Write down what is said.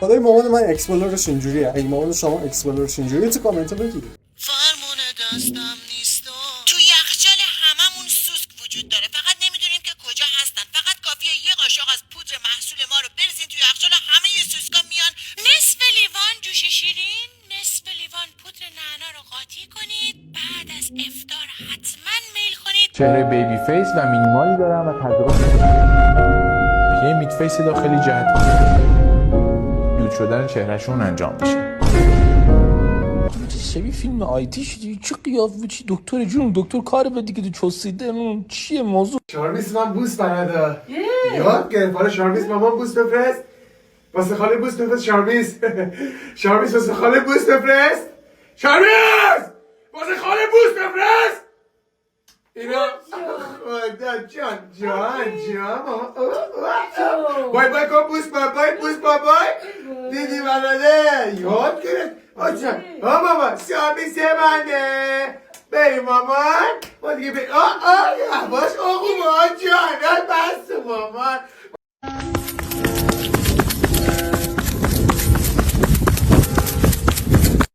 خدای مامان من اکسپلورش اینجوریه. اگه مامان شما اکسپلورش اینجوریه تو کامنت بگید. فرمون دستم نیست تو یخچال هممون سوسک وجود داره، فقط نمیدونیم که کجا هستن. فقط کافیه یه قاشق از پودر محصول ما رو بریزین تو یخچال و همه سوسکا میان. نصف لیوان جوش شیرین، نصف لیوان پودر نعنا رو قاطی کنید. بعد از افطار حتما میل کنید. چهره بیبی فیس و مینیمالی دارم و تزریقات یه میت فیس داخلی جهت دود شدن چهرهشون انجام میشه. شبیه فیلم آیتی شدی، چه قیافه، چی دکتر جون، دکتر کار بدی که تو چوسیده چیه موضوع؟ شارمیس من بوس برده یاد گرفت. حالا شارمیس مامان بوس بفرست واسه خاله، بوس بفرست شارمیس. شارمیس واسه خاله بوس بفرست. شارمیس واسه خاله بوس بفرست. اینا خدا جان ماما. بای بای کن بوس بای بوس بای. دیدی بلده یاد گرفت. آجان ماما شارمیس منه. بریم مامان ما دیگه بریم.